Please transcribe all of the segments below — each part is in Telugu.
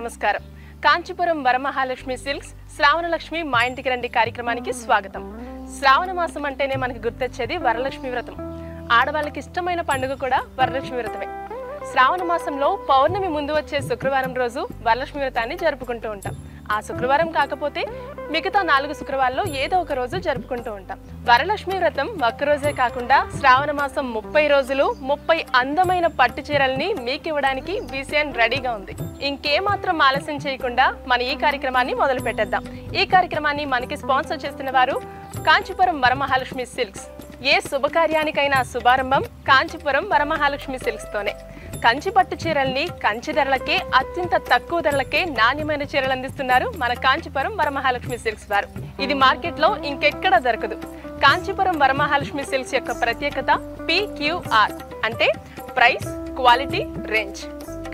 నమస్కారం. కాంచీపురం వరమహాలక్ష్మి సిల్క్స్ శ్రావణలక్ష్మి మా ఇంటికి రండి కార్యక్రమానికి స్వాగతం. శ్రావణ మాసం అంటేనే మనకి గుర్తొచ్చేది వరలక్ష్మి వ్రతం. ఆడవాళ్ళకి ఇష్టమైన పండుగ కూడా వరలక్ష్మి వ్రతమే. శ్రావణ మాసంలో పౌర్ణమి ముందు వచ్చే శుక్రవారం రోజు వరలక్ష్మి వ్రతాన్ని జరుపుకుంటూ ఉంటాం. ఆ శుక్రవారం కాకపోతే మిగతా 4 శుక్రవారాల్లో ఏదో ఒక రోజు జరుపుకుంటూ ఉంటాం. వరలక్ష్మి వ్రతం ఒక్కరోజే కాకుండా శ్రావణ మాసం 30 రోజులు 30 అందమైన పట్టు చీరల్ని మీకు ఇవ్వడానికి బీసీఎన్ రెడీగా ఉంది. ఇంకేమాత్రం ఆలస్యం చేయకుండా మన ఈ కార్యక్రమాన్ని మొదలు పెట్టేద్దాం. ఈ కార్యక్రమాన్ని మనకి స్పాన్సర్ చేస్తున్న వారు కాంచీపురం వరమహాలక్ష్మి సిల్క్స్. ఏ శుభకార్యానికైనా శుభారంభం కాంచీపురం వరమహాలక్ష్మి సిల్క్స్ తోనే. కంచి పట్టు చీరల్ని కంచి ధరలకే అత్యంత తక్కువ ధరలకే నాణ్యమైన చీరలు అందిస్తున్నారు మన కాంచీపురం వరమహాలక్ష్మి సిల్క్స్ వారు. ఇది మార్కెట్లో ఇంకెక్కడ దొరకదు. కాంచీపురం వరమహాలక్ష్మి సిల్క్స్ యొక్క ప్రత్యేకత PQR అంటే ప్రైస్, క్వాలిటీ, రేంజ్.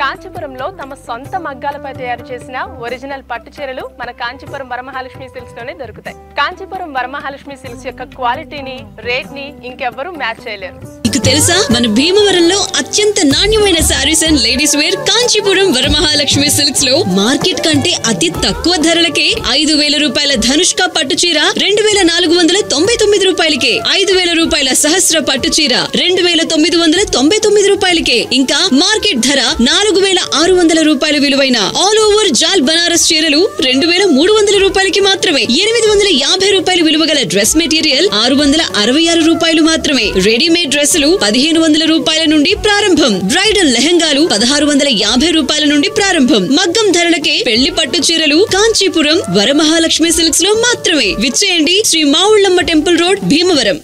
కాంచీపురంలో తమ సొంత మగ్గాలపై తయారు చేసిన ఒరిజినల్ పట్టు చీరలు మన కాంచీపురం వరమహాలక్ష్మి సిల్క్స్ లోనే దొరుకుతాయి. కాంచీపురం వరమహాలక్ష్మి సిల్క్స్ యొక్క క్వాలిటీని, రేట్ ని ఇంకెవ్వరూ మ్యాచ్ చేయలేరు. మీకు తెలుసా, మన భీమవరంలో అత్యంత నాణ్యమైన saris and ladies wear Kanchipuram Varamahalakshmi silks లో మార్కెట్ కంటే అతి తక్కువ ధరలకే 5,000 రూపాయల ధనుష్క పట్టు చీర 2,499 రూపాయలకే, 5,000 రూపాయల సహస్ర పట్టు చీర 2,999 రూపాయలకే, ఇంకా మార్కెట్ ధర 4,600 రూపాయల విలువైన ఆల్ ఓవర్ జాల్ బనారస్ చీరలు 2,300 రూపాయలకి మాత్రమే. 850 రూపాయల విలువ గల డ్రెస్ మెటీరియల్ 666 రూపాయలు మాత్రమే. రెడీమేడ్ డ్రెస్సులు 1,500 రూపాయల నుండి ప్రారంభం. బ్రైడల్ లెహంగాలు 1,650 రూపాయల నుండి ప్రారంభం. మగ్గం ధరలకే పెళ్లి పట్టు చీరలు కాంచీపురం వరమహాలక్ష్మి సిల్క్స్ లో మాత్రమే. విచ్చేయండి, శ్రీ మావుళ్ళమ్మ టెంపుల్ రోడ్, భీమవరం.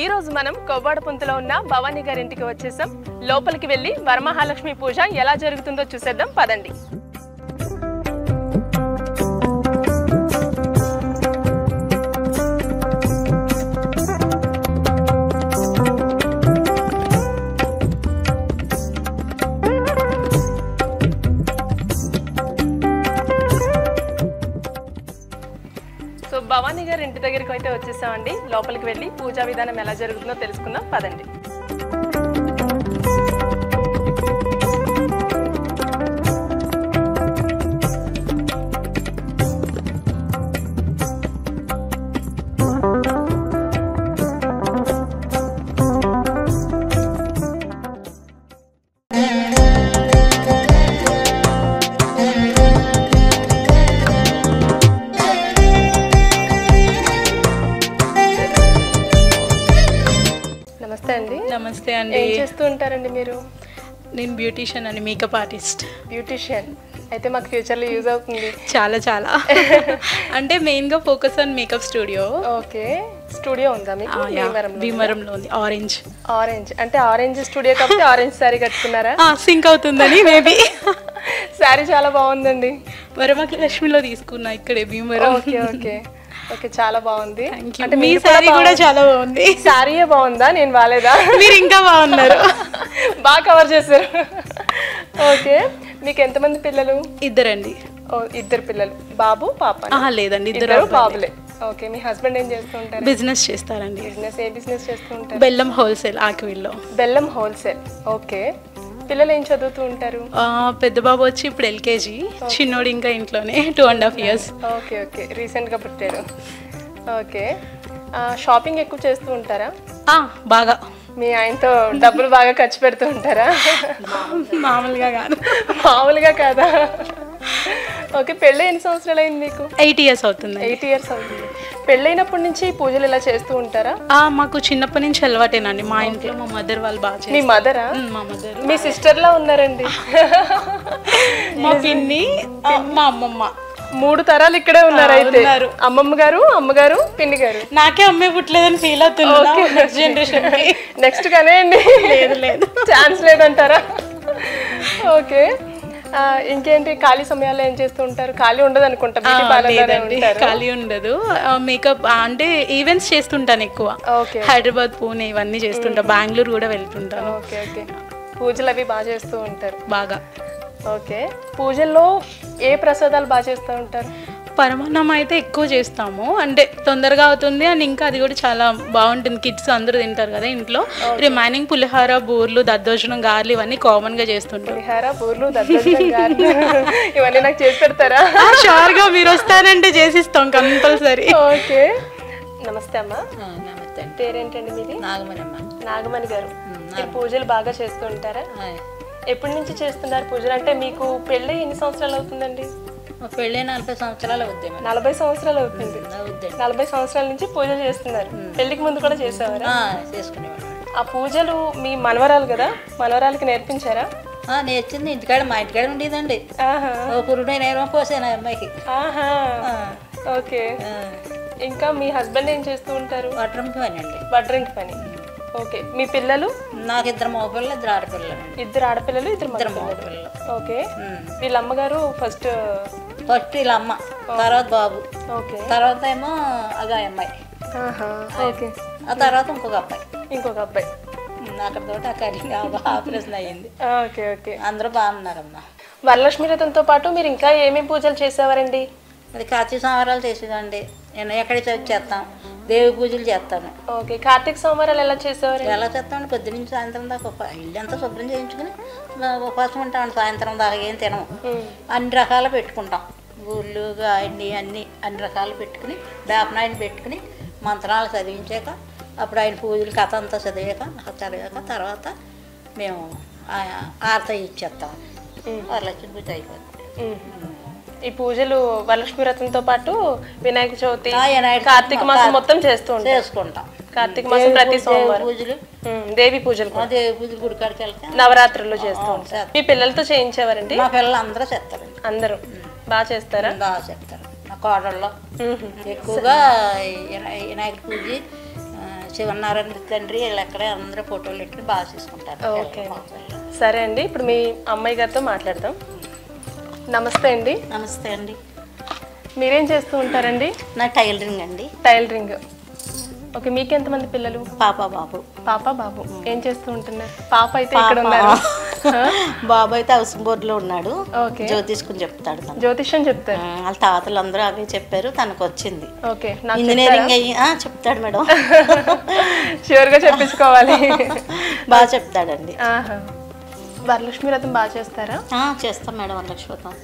ఈ రోజు మనం కొవ్వాడపుంతలో ఉన్న భవానీ గారి ఇంటికి వచ్చేసాం. లోపలికి వెళ్లి వరమహాలక్ష్మి పూజ ఎలా జరుగుతుందో చూసేద్దాం పదండి. భవానీ గారి ఇంటి దగ్గరికి అయితే వచ్చేసామండి. లోపలికి వెళ్ళి పూజా విధానం ఎలా జరుగుతుందో తెలుసుకుందాం పదండి. నమస్తే అండి. ఏం చేస్తూ ఉంటారండి మీరు? నేను బ్యూటీషియన్ అండి, మేకప్ ఆర్టిస్ట్. బ్యూటీషియన్ అయితే మాకు ఫ్యూచర్లో యూజ్ అవుతుంది. చాలా అంటే మెయిన్గా focus on makeup studio. Okay, studio ఉందా మీకు? భీమవరంలో ఉంది. ఆరెంజ్ అంటే ఆరెంజ్ స్టూడియో కాబట్టి ఆరెంజ్ శారీ కట్టుకున్నారా? సింక్ అవుతుందని మేబీ. శారీ చాలా బాగుందండి. వరమహాలక్ష్మిలో తీసుకున్నా ఇక్కడే భీమవరం. ఓకే చాలా బాగుంది. అంటే మీ శారీ కూడా చాలా బాగుంది. శారీయే బాగుందా, నేను బాలేదా? మీరు ఇంకా బాగున్నారు. బాగా కవర్ చేశారు. ఓకే, మీకు ఎంతమంది పిల్లలు? ఇద్దరండి. ఇద్దరు పిల్లలు, బాబు పాప? లేదండి, ఇద్దరు బాబులే. ఓకే, మీ హస్బెండ్ ఏం చేస్తూ ఉంటారు? బిజినెస్ చేస్తారండి. ఏ బిజినెస్ చేస్తూ ఉంటారు? బెల్లం హోల్సేల్, ఆకివీల్లో. బెల్లం హోల్సేల్. ఓకే, పిల్లలు ఏం చదువుతూ ఉంటారు? పెద్ద బాబు వచ్చి ఇప్పుడు LKG, చిన్నోడు ఇంకా ఇంట్లోనే 2.5 years. ఓకే రీసెంట్గా పుట్టారు. ఓకే, షాపింగ్ ఎక్కువ చేస్తూ ఉంటారా? బాగా. మీ ఆయనతో డబ్బులు బాగా ఖర్చు పెడుతూ ఉంటారా? మామూలుగా కాదా? ఓకే, పెళ్ళి ఎన్ని సంవత్సరాలు అయింది మీకు? 8 years అవుతుంది. 8 years అవుతుంది. పెళ్ళైనప్పటి నుంచి పూజలు ఇలా చేస్తూ ఉంటారా? మాకు చిన్నప్పటి నుంచి అలవాటేనండి. మా ఇంట్లో మా మదర్ వాళ్ళు బాగా చేస్తారు. మీ మదరా? మా మదర్. మీ సిస్టర్ లా ఉన్నారండి. మా పిన్ని, మా అమ్మమ్మ, 3 తరాలు ఇక్కడే ఉన్నారు. అయితే అమ్మమ్మ గారు, అమ్మగారు, పిన్ని గారు. నాకే అమ్మే పుట్టలేదని ఫీల్ అవుతున్నా. జనరేషన్ నెక్స్ట్ కనేయండి. లేదు ఛాన్స్ లేదంటారా? ఓకే, ఇంకేంటి ఖాళీ సమయాల్లో ఏం చేస్తూ ఉంటారు? ఖాళీ ఉండదు అనుకుంటా. ఖాళీ ఉండదు. మేకప్ అంటే ఈవెంట్స్ చేస్తుంటాను ఎక్కువ. హైదరాబాద్, పూణే ఇవన్నీ చేస్తుంటా. బెంగళూరు కూడా వెళ్తుంటాను. ఓకే పూజలు అవి బాగా చేస్తూ ఉంటారు? బాగా. ఓకే, పూజల్లో ఏ ప్రసాదాలు బాగా చేస్తూ ఉంటారు? పరమాన్నం అయితే ఎక్కువ చేస్తాము, అంటే తొందరగా అవుతుంది అండ్ ఇంకా అది కూడా చాలా బాగుంటుంది, కిడ్స్ అందరూ తింటారు కదా ఇంట్లో. రిమైనింగ్ పులిహార, బూర్లు, దద్దోజనం, గారెలు ఇవన్నీ కామన్ గా చేస్తుంటాం. పులిహార, బూర్లు, దద్దోజనం, గారెలు ఇవన్నీ నాకు చేసి పెడతారా? షూర్ గా మీరు వస్తారంటే చేసిస్తాం కంపల్సరీ. ఓకే. నమస్తే అమ్మా. నమస్తే. పేరేంటండి మీది? నాగమణమ్మ. నాగమణి గారు, మీరు పూజలు బాగా చేస్తూ ఉంటారా? ఎప్పటి నుంచి చేస్తున్నారు పూజలు? అంటే మీకు పెళ్ళి ఎన్ని సంవత్సరాలు అవుతుందండి? పెళ్ళి 40 సంవత్సరాలు అవుతాయి. 40 సంవత్సరాలు అవుతుంది. 40 సంవత్సరాల నుంచి పూజలు చేస్తున్నారు. పెళ్లికి ముందు కూడా చేసేవారా? చేసుకునేవాడు. ఆ పూజలు మీ మనవరాలు కదా, మనవరాలకి నేర్పించారా? నేర్చింది ఇంటికాడ, మా ఇంటికాడ ఉండేదండి. పురుడు నేను పోసాను అమ్మాయికి. ఓకే. ఇంకా మీ హస్బెండ్ ఏం చేస్తూ ఉంటారు? వడ్రంకి పని అండి. వడ్రంకి పని. ఓకే. మీ పిల్లలు? నాకు 2 మగపిల్లలు, 2 ఆడపిల్లలు. 2 ఆడపిల్లలు, 2 మగపిల్లలు. ఓకే. వీళ్ళ అమ్మగారు ఫస్ట్ వీళ్ళ అమ్మ, తర్వాత బాబు, ఓకే, తర్వాత ఏమో అగా అమ్మాయి, ఓకే, ఆ తర్వాత ఇంకొక అబ్బాయి. అక్కడితోటి అక్కడ ఆపరేషన్ అయ్యింది. Okay okay. అందరూ బాగున్నారమ్మా. వరలక్ష్మి వ్రతంతో పాటు మీరు ఇంకా ఏమేమి పూజలు చేసేవారండి? అది కార్తీక సంవరాలు చేసేదండి. నేను ఎక్కడికి చేస్తాం, దేవి పూజలు చేస్తాను. ఓకే. కార్తీక సోమవారాలు ఎలా చేసేవారు? ఎలా చేస్తామండి, పొద్దునుంచి సాయంత్రం దాకా ఇల్లు అంతా శుభ్రం చేయించుకుని ఉపవాసం ఉంటామండి. సాయంత్రం దాకా ఏం తినము, అన్ని రకాలు పెట్టుకుంటాం. ఊళ్ళు అన్ని రకాలు పెట్టుకుని వేపనాయని పెట్టుకుని మంత్రాలు చదివించాక అప్పుడు ఆయన పూజలు కథ అంతా చదివాక తర్వాత మేము ఆరత ఇచ్చేస్తాం. వరలక్ష్మి పూజ అయిపోతుంది. ఈ పూజలు వరలక్ష్మి వ్రతంతో పాటు వినాయక చవితి, కార్తీక మాసం మొత్తం చేసుకుంటాం. కార్తీక మాసం ప్రతి సోమవారం పూజలు, దేవి పూజలు గుడికాడికి వెళ్తే నవరాత్రులు చేస్తూ ఉంటారు. మీ పిల్లలతో చేయించేవారండి? మా పిల్లలు అందరూ చేస్తారు. అందరూ బాగా చేస్తారా? బాగా చేస్తారు. మా కోడల్లో ఎక్కువగా వినాయక పూజ, శివనారాయణ తండ్రి వీళ్ళు ఎక్కడే అందరూ ఫోటోలు పెట్టి బాగా చేసుకుంటారు. ఓకే. సరే అండి, ఇప్పుడు మీ అమ్మాయి గారితో మాట్లాడదాం. నమస్తే అండి. నమస్తే అండి. మీరేం చేస్తూ ఉంటారండి? నా టైలరింగ్ అండి. టైలరింగ్. ఓకే. మీకు ఎంతమంది పిల్లలు? పాప బాబు. ఏం చేస్తూ ఉంటున్నారు? పాప అయితే ఇక్కడ ఉన్నారు, బాబు అయితే హౌసింగ్ బోర్డులో ఉన్నాడు. జ్యోతిష్కం చెప్తాడు. జ్యోతిష్యం చెప్తారు. వాళ్ళ తాతలు అందరూ అవే చెప్పారు, తనకు వచ్చింది. ఓకే. ఇంజనీరింగ్ అయ్యి చెప్తాడు మేడం. షూర్ గా చెప్పించుకోవాలి. బాగా చెప్తాడండి. వరలక్ష్మి వ్రతం బాగా చేస్తారా? చేస్తాం మేడం. వరలక్ష్మి వ్రతం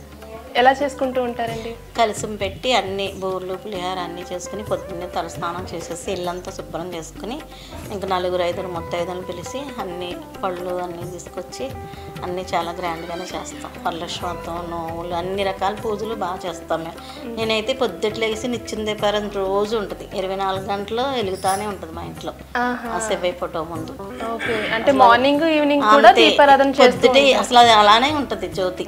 ఎలా చేసుకుంటూ ఉంటారండి? కలిసం పెట్టి అన్ని బూర్లు, పులిహార అన్నీ చేసుకుని పొద్దున్నే తలస్నానం చేసేసి ఇల్లంతా శుభ్రం చేసుకుని ఇంకా 4-5 ముత్తైదులను పిలిచి అన్ని పళ్ళు అన్నీ తీసుకొచ్చి అన్నీ చాలా గ్రాండ్గానే చేస్తాం. వరలక్ష్మి వ్రతం, నోవులు, అన్ని రకాల పూజలు బాగా చేస్తాం మేము. నేనైతే పొద్దుట్లేసి నిత్యం దీపారాధన రోజు ఉంటుంది. 24 గంటలు వెలుగుతానే ఉంటుంది మా ఇంట్లో ఆ శివయ్య ఫోటో ముందు. అంటే మార్నింగ్ ఈవినింగ్ కూడా దీపారాధన పొద్దుటే అసలు అది అలానే ఉంటుంది జ్యోతి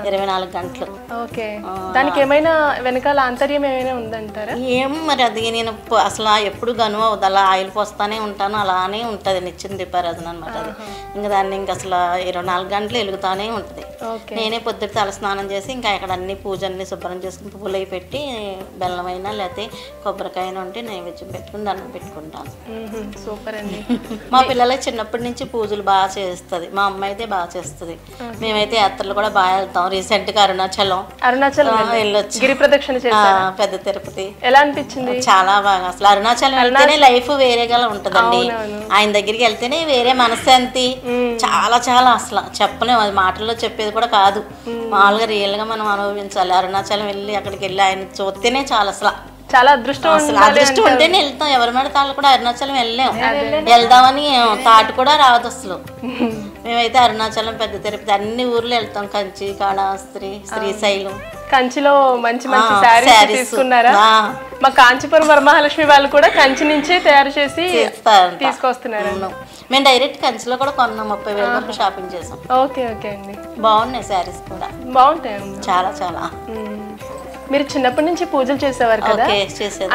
24 గంటలు. ఓకే. దానికి ఏమైనా వెనకాల ఆంతర్యం ఏమైనా ఉందంటారా? ఏం మరి అది నేను అసలు ఎప్పుడు గనువ అవుతుంది, అలా ఆయిల్ పోస్తానే ఉంటాను, అలానే ఉంటుంది నిత్యం దీపారాధన అనమాట. అది ఇంకా దాన్ని ఇంకా అసలు 24 గంటలు వెలుగుతానే ఉంటుంది. నేనే పొద్దుట తల స్నానం చేసి ఇంకా ఇక్కడ అన్ని పూజల్ని శుభ్రం చేసుకుని పువ్వులు అవి పెట్టి బెల్లమైనా లేకపోతే కొబ్బరికాయన ఉంటే నైవేద్యం పెట్టుకుని దండం పెట్టుకుంటాను. సూపర్ అండి. మా పిల్లలకి చిన్నప్పటి నుంచి పూజలు బాగా చేస్తుంది. మా అమ్మ అయితే బాగా చేస్తుంది. మేమైతే యాత్రలు కూడా బాగా వెళ్తాం. రీసెంట్గా అరుణాచలం వెళ్ళొచ్చు. గిరి ప్రదక్షిణ చేశారా? పెద్ద తిరుపతి. ఎలా అనిపించింది? చాలా బాగా. అసలు అరుణాచలం వెళ్తేనే లైఫ్ వేరేగా ఉంటదండి. ఆయన దగ్గరికి వెళ్తేనే వేరే మనశ్శాంతి. చాలా చాలా అసలు చెప్పలేము, అది మాటల్లో చెప్పేది కూడా కాదు. మామూలుగా రియల్ గా మనం అనుభవించాలి. అరుణాచలం వెళ్ళి అక్కడికి వెళ్ళి ఆయన చూస్తేనే చాలా అదృష్టం ఉంటేనే వెళ్తాం. ఎవరి మీద తాళ్ళు కూడా అరుణాచలం వెళ్దామని తాటు కూడా రావద్దు అసలు. మేమైతే అరుణాచలం, పెద్ద తిరుపతి అన్ని ఊర్లు వెళ్తాం. కంచి, కాళహస్తి, శ్రీశైలం. కంచిలో మంచి మంచి శారీస్ తీసుకున్నారా? మా కాంచీపురం వరమహాలక్ష్మి వాళ్ళు కూడా కంచి నుంచే తయారు చేసి తీసుకొస్తున్నారు. మేము డైరెక్ట్ కంచిలో కూడా కొన్నాం. 30,000 వరకు షాపింగ్ చేసాం. ఓకే ఓకే అండి. బాగున్నాయి శారీస్ కూడా, బాగుంటాయి చాలా చాలా. మీరు చిన్నప్పటి నుంచి పూజలు చేసేవారు కదా,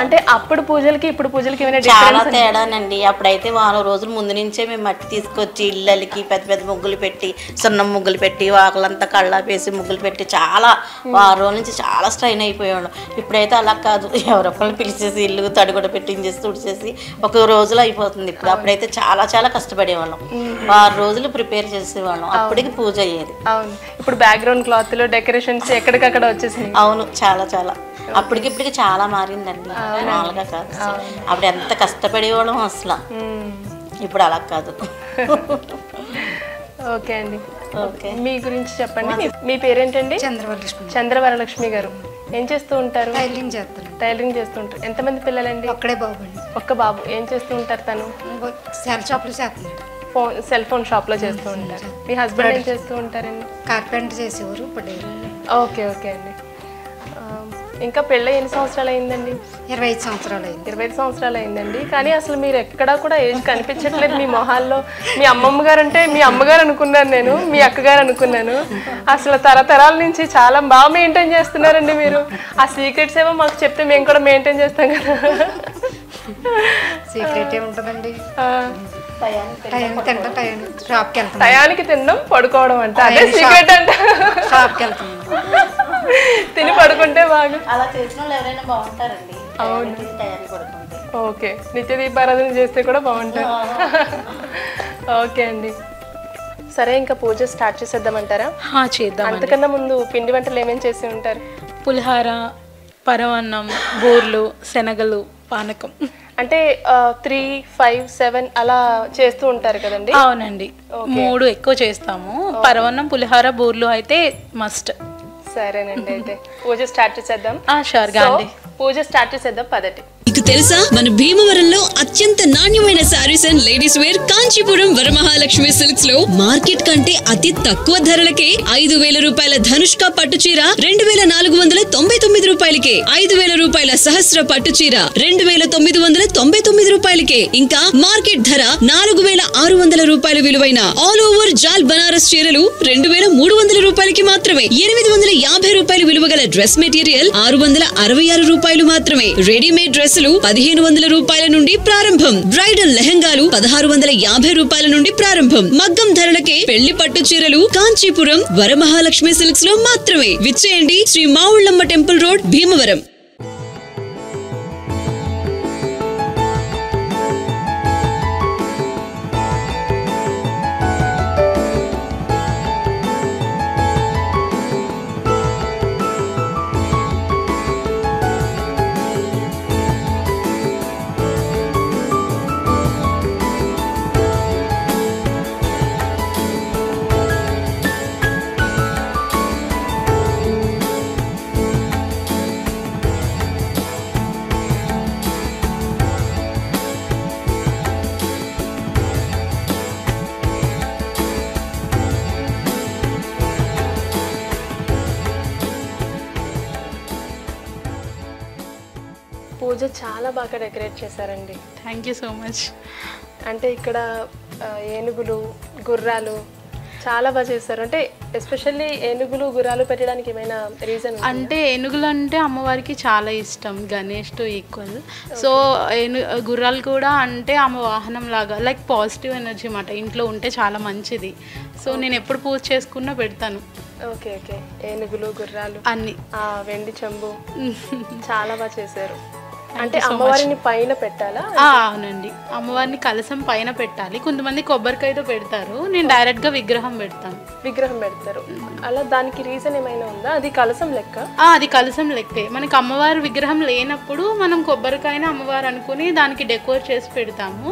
అంటే అప్పుడు పూజలకి ఇప్పుడు పూజలకి చాలా తేడానండి. అప్పుడైతే వారం రోజుల ముందు నుంచే మేము మట్టి తీసుకొచ్చి ఇళ్ళకి పెద్ద పెద్ద ముగ్గులు పెట్టి, సున్నం ముగ్గులు పెట్టి, వాకలంతా కళ్ళాపేసి ముగ్గులు పెట్టి చాలా వారం రోజుల నుంచి చాలా స్ట్రైన్ అయిపోయేవాళ్ళం. ఇప్పుడైతే అలా కాదు, ఎవరొక్కరిని పిలిచేసి ఇల్లు తడిగొడ పెట్టించేసి తుడిచేసి ఒక రోజులో అయిపోతుంది. ఇప్పుడు అప్పుడైతే చాలా చాలా కష్టపడేవాళ్ళం. 6 రోజులు ప్రిపేర్ చేసేవాళ్ళం, అప్పటికి పూజ అయ్యేది. అవును. ఇప్పుడు బ్యాక్గ్రౌండ్ క్లాత్ లో డెకరేషన్స్ ఎక్కడికక్కడ వచ్చేసి. అవును, చాలా చాలా అప్పటికిప్పటికి చాలా మారిందండి, మామూలుగా కాదు. అప్పుడు ఎంత కష్టపడేవాళ్ళం అసలు, ఇప్పుడు అలా కాదు. ఓకే అండి, ఓకే. మీ గురించి చెప్పండి. మీ పేరేంటండి? చంద్రవరలక్ష్మి గారు. ఏం చేస్తూ ఉంటారు? టైలరింగ్ చేస్తూ ఉంటారు. ఎంతమంది పిల్లలండి? ఒక్కడే బాబు అండి. ఒక్క బాబు. ఏం చేస్తూ ఉంటారు తను? సెల్ ఫోన్ షాప్ లో చేస్తూ ఉంటారు. మీ హస్బెండ్ ఏం చేస్తూ ఉంటారండి? కార్పెంటర్ చేసేవారు. ఓకే ఓకే అండి. ఇంకా పెళ్ళి ఎన్ని సంవత్సరాలు అయిందండి? 25 సంవత్సరాలు అయింది. 25 సంవత్సరాలు అయిందండి. కానీ అసలు మీరు ఎక్కడా కూడా ఏజ్ కనిపించట్లేదు మీ మొహాల్లో. మీ అమ్మమ్మ గారు అంటే మీ అమ్మగారు అనుకున్నాను నేను, మీ అక్కగారు అనుకున్నాను. అసలు తరతరాల నుంచి చాలా బాగా మెయింటైన్ చేస్తున్నారండి మీరు. ఆ సీక్రెట్స్ ఏమో మాకు చెప్తే మేము కూడా మెయింటైన్ చేస్తాం కదా. సీక్రెట్ ఏముంటుందండి, టయానికి తినడం, పడుకోవడం అంటే అదే సీక్రెట్ అంట. షాప్కి వెళ్తాం, తిని పడుకుంటే బాగా. అలా చేసిన వాళ్ళు ఎవరైనా బాగుంటారండి. అవును, టయానికి పడుకుంటే. ఓకే. నిత్య దీపారాధన చేస్తే కూడా బాగుంటారు. ఓకే అండి, సరే. ఇంకా పూజ స్టార్ట్ చేసేద్దామంటారా? చేద్దాం. అంతకన్నా ముందు పిండి వంటలు ఏమేమి చేసి ఉంటారు? పులిహార, పరమాన్నం, బూర్లు, శనగలు, పానకం. అంటే 3, 5, 7 అలా చేస్తూ ఉంటారు కదండి? అవునండి, 3 ఎక్కువ చేస్తాము. పరమాన్నం, పులిహార, బూర్లు అయితే మస్ట్. సరేనండి, అయితే పూజ స్టార్ట్ చేసేద్దాం. పూజ స్టార్ట్ చేసేద్దాం, పదండి. మీకు తెలుసా, మన భీమవరంలో అత్యంత నాణ్యమైన saris and ladies wear Kanchipuram Varamahalakshmi silks లో మార్కెట్ కంటే అతి తక్కువ ధరలకే 5,000 రూపాయల ధనుష్క పట్టు చీర 2,499 రూపాయలకే, 5,000 రూపాయల సహస్ర పట్టు చీర 2,999 రూపాయలకే, ఇంకా మార్కెట్ ధర 4,600 రూపాయల విలువైన ఆల్ ఓవర్ జాల్ బనారస్ చీరలు 2,300 రూపాయలకి మాత్రమే. 850 రూపాయల విలువ గల డ్రెస్ మెటీరియల్ 666 రూపాయలు మాత్రమే. రెడీమేడ్ డ్రెస్సులు 1,500 రూపాయల నుండి ప్రారంభం. బ్రైడల్ లెహంగాలు 1,650 రూపాయల నుండి ప్రారంభం. మగ్గం ధరలకే పెళ్లి పట్టు చీరలు కాంచీపురం వరమహాలక్ష్మి సిల్క్స్ లో మాత్రమే. విచ్చేయండి, శ్రీ మావుళ్ళమ్మ టెంపుల్ రోడ్, భీమవరం. పూజ చాలా బాగా డెకరేట్ చేశారండి. Thank you so much. అంటే ఇక్కడ ఏనుగులు, గుర్రాలు చాలా బాగా చేస్తారు. అంటే ఎస్పెషల్లీ ఏనుగులు, గుర్రాలు పెట్టడానికి ఏమైనా రీజన్? అంటే ఏనుగులు అంటే అమ్మవారికి చాలా ఇష్టం, గణేష్ తో ఈక్వల్. సో గుర్రాలు కూడా అంటే అమ్మ వాహనం లాగా, లైక్ పాజిటివ్ ఎనర్జీ మాట, ఇంట్లో ఉంటే చాలా మంచిది. సో నేను ఎప్పుడు పూజ చేసుకున్నా పెడతాను. Okay okay. ఏనుగులు, గుర్రాలు అన్ని, వెండి చెంబు చాలా బాగా చేశారు. అంటే అమ్మవారిని పైన పెట్టాలా? అవునండి, అమ్మవారిని కలసం పైన పెట్టాలి. కొంతమంది కొబ్బరికాయతో పెడతారు, నేను డైరెక్ట్ గా విగ్రహం పెడతాను. విగ్రహం పెడతారు అలా, దానికి రీజన్ ఏమైనా ఉందా? అది కలసం లెక్క? అది కలసం లెక్కే. మనకి అమ్మవారి విగ్రహం లేనప్పుడు మనం కొబ్బరికాయని అమ్మవారు అనుకుని దానికి డెకోర్ చేసి పెడతాము.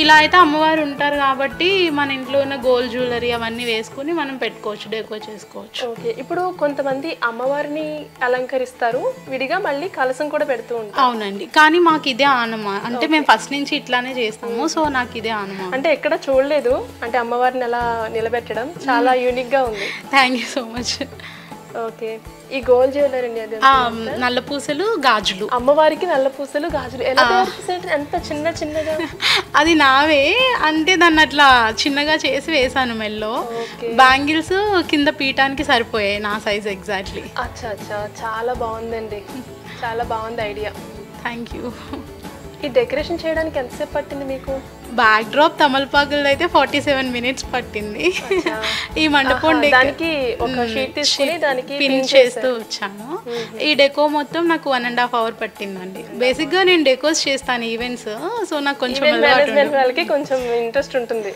ఇలా అయితే అమ్మవారు ఉంటారు కాబట్టి మన ఇంట్లో ఉన్న గోల్డ్ జ్యువెలరీ అవన్నీ వేసుకుని మనం పెట్టుకోవచ్చు, డెకోర్ చేసుకోవచ్చు. ఓకే. ఇప్పుడు కొంతమంది అమ్మవారిని అలంకరిస్తారు విడిగా, మళ్ళీ కలసం కూడా పెడుతూ ఉంటారు. అవునండి, కానీ మాకు ఇదే ఆనమా, అంటే మేము ఫస్ట్ నుంచి ఇట్లానే చేస్తాము. సో నాకు ఇదే ఆనమా. అంటే ఎక్కడ చూడలేదు, అంటే అమ్మవారిని అలా నిలబెట్టడం చాలా యూనిక్ గా ఉంది. Thank you so much. Okay. ఈ గోల్డ్ జ్యువెలరీ అండి, నల్ల పూసలు, గాజులు. అమ్మవారికి నల్ల పూసలు, గాజులు ఎలా ఎంత చిన్న చిన్నగా? అది నావే, అంటే దాన్ని అట్లా చిన్నగా చేసి వేసాను మెల్లో. బ్యాంగిల్స్ కింద పీఠానికి సరిపోయాయి నా సైజ్ ఎగ్జాక్ట్లీ. అచ్చా అచ్చా, చాలా బాగుందండి, చాలా బాగుంది ఐడియా. Thank you. ఈ డెకరేషన్ చేయడానికి ఎంతసేపు పట్టింది మీకు? బ్యాక్ డ్రాప్ తమలపాకులు అయితే 47 minutes పట్టింది. ఈ మండపం దానికి ఒక షీట్ తీసుకుని దానికి పిన్ చేస్తూ వచ్చాను. ఈ డెకో మొత్తం నాకు 1.5 hours పట్టిందండి. బేసిక్ గా నేను డెకోస్ చేస్తాను ఈవెంట్స్, సో నాకు కొంచెం కొంచెం ఇంట్రెస్ట్ ఉంటుంది,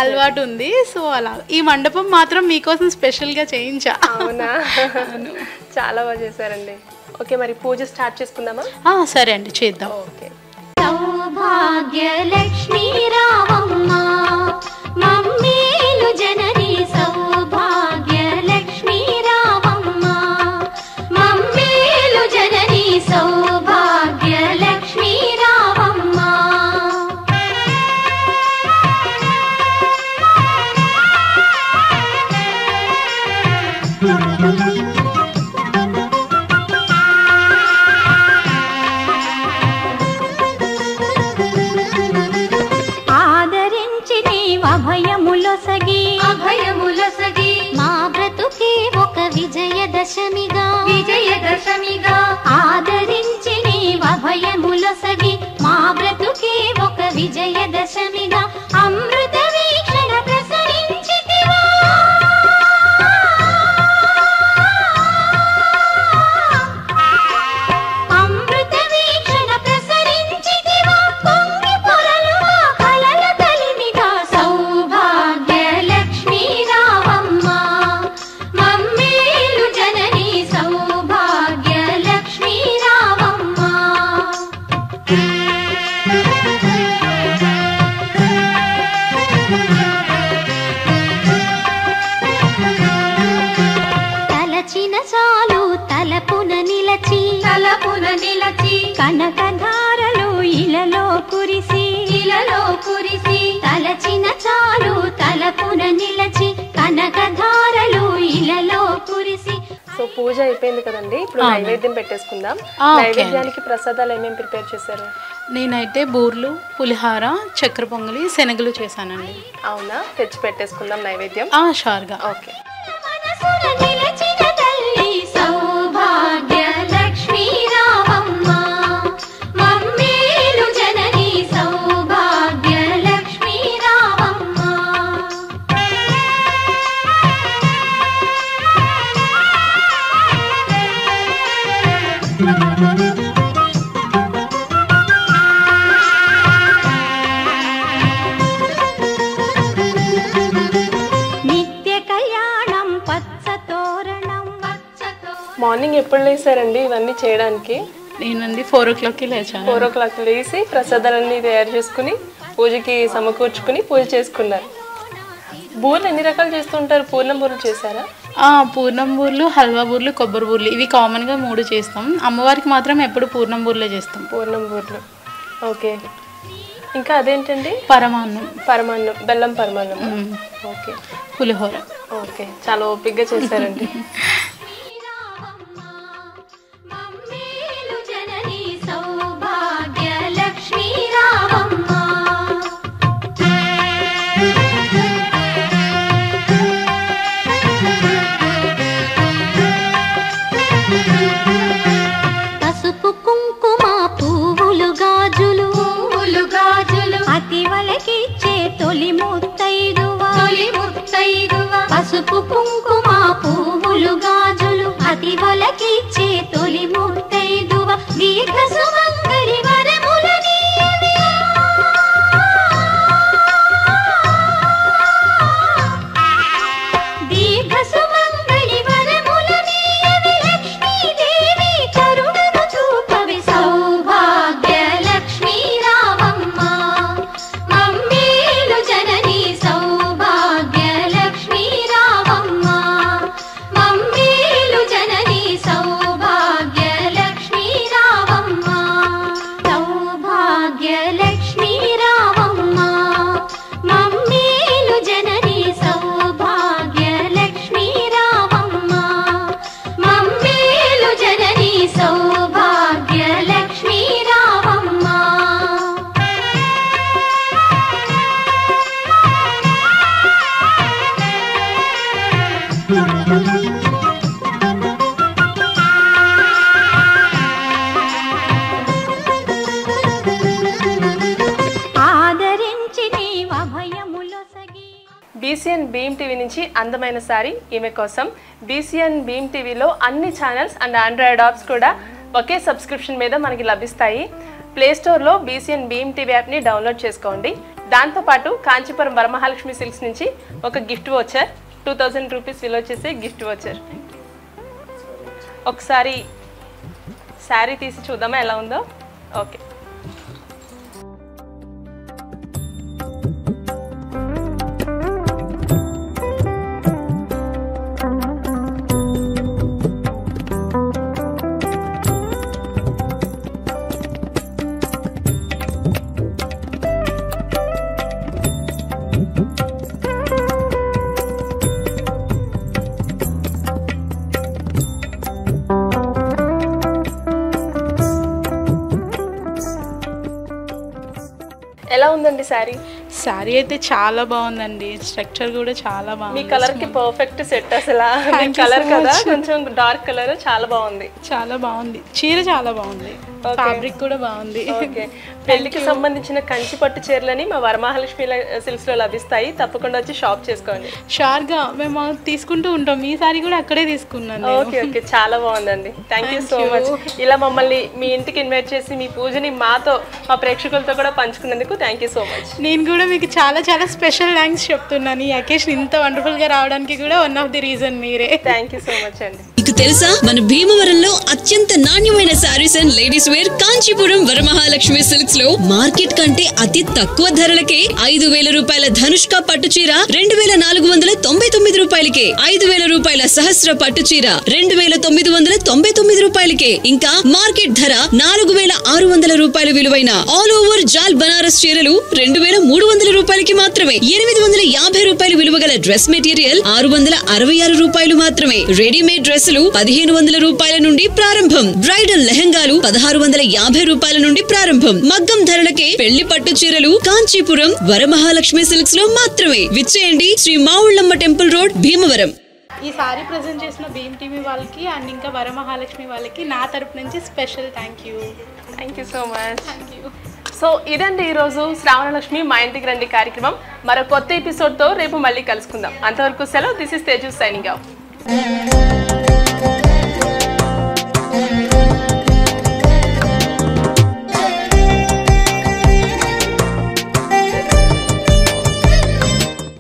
అలవాటు ఉంది. సో అలా ఈ మండపం మాత్రం మీకోసం స్పెషల్ గా చేయించా. అవునా? చాలా బాగా చేశారండి. ఓకే, మరి పూజ స్టార్ట్ చేసుకుందామా? సరే అండి, చేద్దాం. ఓకే. సౌభాగ్యలక్ష్మీ రావమ్మ మమ్మేలు జనని సౌభాగ్యలక్ష్మీ రావమ్మ మమ్మేలు జనని సౌభాగ్యలక్ష్మీ రావమ్మ. అభయములొసగి మా బ్రతుకే ఒక విజయదశమిగా ఆదరించి నీవభయములొసగి మా బ్రతుకే ఒక విజయదశమిగా అమృత వీక్షణ ప్రసరించితివా అమృత వీక్షణ ప్రసరించితివా పొంగి పొరలు కలల కలిమిగా సౌభాగ్యలక్ష్మీ రావమ్మ మమ్మేలు జనని సౌభాగ్యలక్ష్మీ రావమ్మ. తలచిన చాలు తలపున నిలచి కనకధారలు ఇలలో కురిసి తలచిన చాలు తలపున నిలచి కనకధారలు ఇలలో కురిసి. సో పూజ అయిపోయింది కదండి, ఇప్పుడు నైవేద్యం పెట్టేసుకుందాం. నైవేద్యానికి ప్రసాదాలు ఏమేమి ప్రిపేర్ చేశారు? నేనైతే బూర్లు, పులిహార, చక్కెర పొంగలి, శనగలు చేశానండి. అవునా, తెచ్చి పెట్టేసుకుందాం నైవేద్యం. షూర్గా. ఓకే. మనసున నిలచిన తల్లి సౌభాగ్యలక్ష్మీ రావమ్మ మమ్మేలు జనని సౌభాగ్యలక్ష్మీ రావమ్మ. నిత్య కళ్యాణం పచ్చతోరణం మార్నింగ్ ఎప్పుడు లేసారండి ఇవన్నీ చేయడానికి? నేనండి 4 o'clockకి లేచాను. 4 o'clock లేసి ప్రసాదాలన్నీ తయారు చేసుకుని పూజకి సమకూర్చుకుని పూజ చేసుకున్నారు. బూర్లు ఎన్ని రకాలు చేస్తుంటారు? పూర్ణం బూర్లు చేశారా? పూర్ణం బూర్లు, హల్వా బూర్లు, కొబ్బరి బూర్లు ఇవి కామన్గా 3 చేస్తాం. అమ్మవారికి మాత్రం ఎప్పుడు పూర్ణం బూర్లే చేస్తాం. పూర్ణం బూర్లు. ఓకే. ఇంకా అదేంటండి? పరమాన్నం, బెల్లం పరమాన్నం. ఓకే. పులిహోర. ఓకే, చాలా ఓపిక్గా చేశారండి. మమ్మేలు జనని సౌభాగ్యలక్ష్మీ రావమ్మ. పసుపు కుంకుమ పువ్వులు గాజులు అతివలకిచ్చే తొలి ముత్తైదువా పసుపు కుంకుమ పువ్వులు గాజులు అతివలకిచ్చే తొలి ముత్తైదువా దీర్ఘ సుమంగళి వరములనీయవే. దీర్ఘ సుమంగళి వరములనీయవే లక్ష్మీదేవి కరుణను చూపవి సౌభాగ్యలక్ష్మీ రావమ్మ మమ్మేలు జనని సౌభాగ్యలక్ష్మీ రావమ్మ మమ్మేలు జనని సౌభాగ్యలక్ష్మీ రావమ్మ సౌభాగ్యలక్ష్మీ రావమ్మ మమ్మేలు జనని సౌభాగ్యలక్ష్మీ రావమ్మ మమ్మేలు జనని సౌభాగ్యలక్ష్మీ రావమ్మ. ఆదరించి నీవభయములొసగి. BCN భీమ్ టీవీ నుంచి అందమైన సారీ ఈమె కోసం. BCN భీమ్ టీవీలో అన్ని ఛానల్స్ అండ్ ఆండ్రాయిడ్ యాప్స్ కూడా ఒకే సబ్స్క్రిప్షన్ మీద మనకి లభిస్తాయి. ప్లేస్టోర్లో BCN భీమ్ టీవీ యాప్ని డౌన్లోడ్ చేసుకోండి. దాంతోపాటు కాంచీపురం వరమహాలక్ష్మి సిల్క్స్ నుంచి ఒక గిఫ్ట్ వోచర్, 2000 రూపీస్ విలువ చేసే గిఫ్ట్ వోచర్. ఒకసారి శారీ తీసి చూద్దామా ఎలా ఉందో. ఓకే, ఎలా ఉందండి శారీ? శారీ అయితే చాలా బాగుందండి, స్ట్రక్చర్ కూడా చాలా మీ బాగుంది. కలర్ కి పర్ఫెక్ట్ సెట్ అసలు. కలర్ కదా కొంచెం డార్క్ కలర్, చాలా బాగుంది. చాలా బాగుంది, చీర చాలా బాగుంది, ఫ్యాబ్రిక్ కూడా బాగుంది. ఓకే, పెళ్లికి సంబంధించిన కంచి పట్టు చీరలని మా వరమహాలక్ష్మి సిల్క్స్ లో లభిస్తాయి, తప్పకుండా వచ్చి షాప్ చేసుకోండి. షూర్గా మేము తీసుకుంటూ ఉంటాం, ఈ సారీ కూడా అక్కడే తీసుకున్నాను. ఓకే ఓకే, చాలా బాగుందండి. Thank you so much. ఇలా మమ్మల్ని మీ ఇంటికి ఇన్వైట్ చేసి మీ పూజని మాతో మా ప్రేక్షకులతో కూడా పంచుకున్నందుకు థ్యాంక్ యూ సో మచ్. నేను కూడా మీకు చాలా చాలా స్పెషల్ థ్యాంక్స్ చెప్తున్నాను. ఈ అకేషన్ ఇంత వండర్ఫుల్ గా రావడానికి కూడా వన్ ఆఫ్ ది రీజన్ మీరే. థ్యాంక్ యూ సో మచ్ అండి. మీకు తెలుసా మన భీమవరంలో అత్యంత నాణ్యమైన saris and ladies wear Kanchipuram Varamahalakshmi silks లో మార్కెట్ కంటే అతి తక్కువ ధరలకే 5,000 రూపాయల ధనుష్క పట్టు చీర 2,499 రూపాయలకే, 5,000 రూపాయల సహస్ర పట్టు చీర 2,999 రూపాయలకే, ఇంకా మార్కెట్ ధర 4,600 రూపాయల విలువైన ఆల్ ఓవర్ జాల్ బనారస్ చీరలు 2,300 రూపాయలకి మాత్రమే, 850 రూపాయల విలువ గల డ్రెస్ మెటీరియల్ 666 రూపాయలు మాత్రమే, రెడీమేడ్ డ్రెస్సులు 1,500 రూపాయల నుండి ప్రారంభం, బ్రైడల్ లెహంగాలు 1,650 రూపాయల నుండి ప్రారంభం, మగ్గం ధరలకే పెళ్లి పట్టు చీరలు కాంచీపురం వరమహాలక్ష్మి సిల్క్స్ లో మాత్రమే. విచ్చేయండి శ్రీ మావుళ్ళమ్మ టెంపుల్ రోడ్, భీమవరం. ఈ సారీ ప్రెజెంట్ చేసిన భీమ్ టీవీ వాళ్ళకి అండ్ ఇంకా వరమహాలక్ష్మి వాళ్ళకి నా తరపు నుంచి special thank you. Thank you so much. Thank you. So ఇదండి ఈరోజు శ్రావణలక్ష్మి మా ఇంటికి రండి కార్యక్రమం. మరో కొత్త ఎపిసోడ్తో రేపు మళ్ళీ కలుసుకుందాం. అంతవరకు సెలవు. This is Teju signing off.